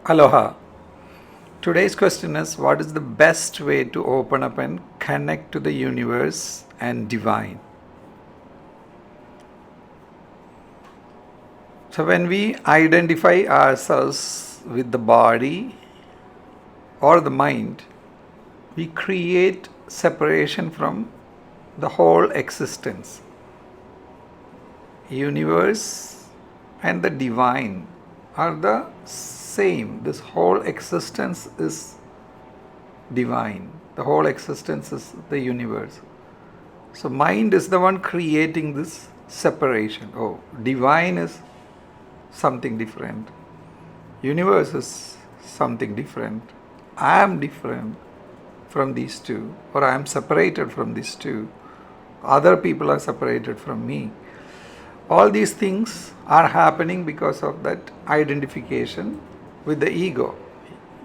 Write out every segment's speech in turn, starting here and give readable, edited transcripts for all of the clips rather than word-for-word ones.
Aloha. Today's question is, what is the best way to open up and connect to the universe and divine? So, when we identify ourselves with the body or the mind, we create separation from the whole existence. Universe and the divine are the same. This whole existence is divine. The whole existence is the universe. So mind is the one creating this separation. Oh, divine is something different. Universe is something different. I am different from these two, or I am separated from these two. Other people are separated from me. All these things are happening because of that identification with the ego.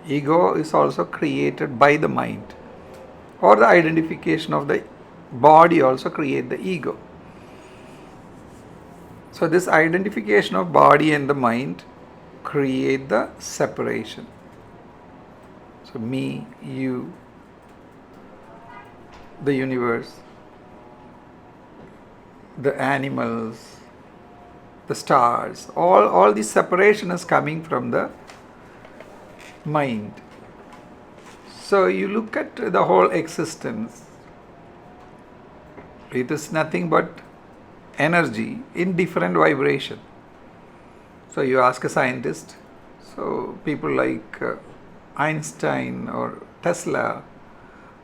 Ego is also created by the mind, or the identification of the body also create the ego. So this identification of body and the mind create the separation. So me, you, the universe, the animals, the stars, all this separation is coming from the mind. So you look at the whole existence, it is nothing but energy in different vibration. So you ask a scientist, so people like Einstein or Tesla,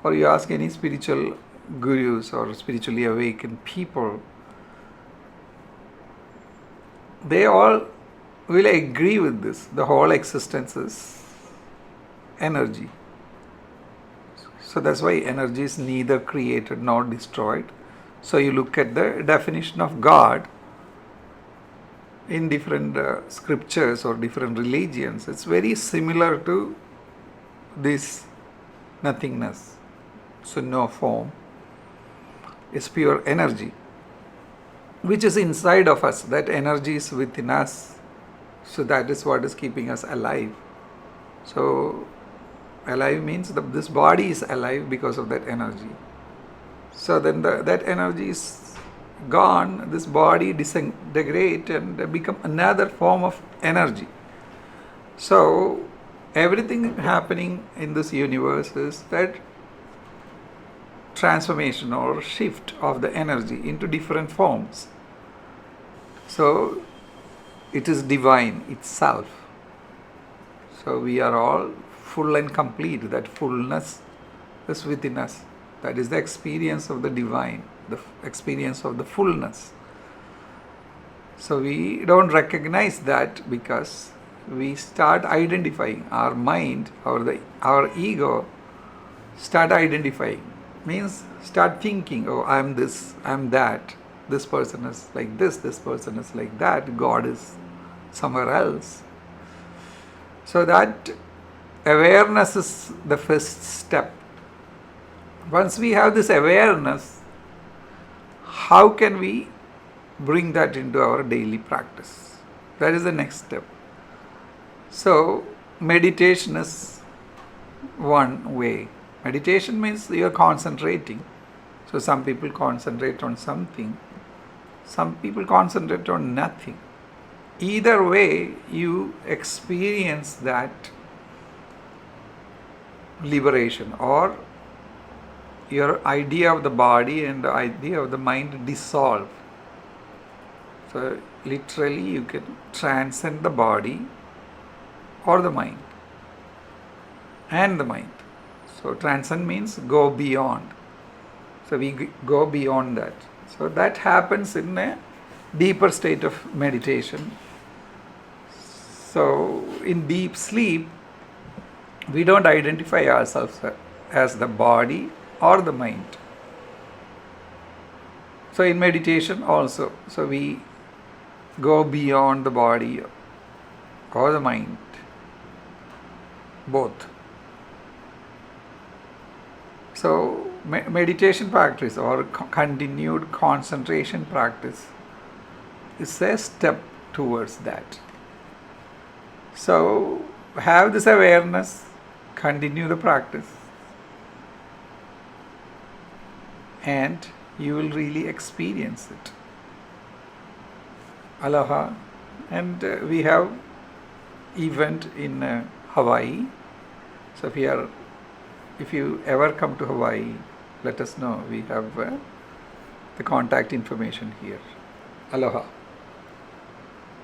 or you ask any spiritual gurus or spiritually awakened people, they all will agree with this. The whole existence is energy. So that's why energy is neither created nor destroyed. So you look at the definition of God in different scriptures or different religions, it's very similar to this nothingness. So no form, it's pure energy which is inside of us. That energy is within us. So that is what is keeping us alive. So alive means this body is alive because of that energy. So then that energy is gone, this body disintegrates and become another form of energy. So everything happening in this universe is that transformation or shift of the energy into different forms. So it is divine itself. So we are all full and complete. That fullness is within us. That is the experience of the divine, the experience of the fullness. So we don't recognize that because we start identifying. Our mind, our ego start identifying. Means start thinking, oh, I am this, I am that. This person is like this person is like that. God is somewhere else. So that awareness is the first step. Once we have this awareness, how can we bring that into our daily practice? That is the next step. So meditation is one way. Meditation means you are concentrating. So some people concentrate on something, some people concentrate on nothing. Either way, you experience that liberation, or your idea of the body and the idea of the mind dissolve. So literally you can transcend the body or the mind and the mind. So transcend means go beyond. So we go beyond that. So that happens in a deeper state of meditation. So in deep sleep, we don't identify ourselves as the body or the mind. So in meditation also, so we go beyond the body or the mind, both. So meditation practice or continued concentration practice is a step towards that. So have this awareness, continue the practice, and you will really experience it. Aloha. And we have event in Hawaii. So if you ever come to Hawaii, let us know. We have the contact information here. Aloha.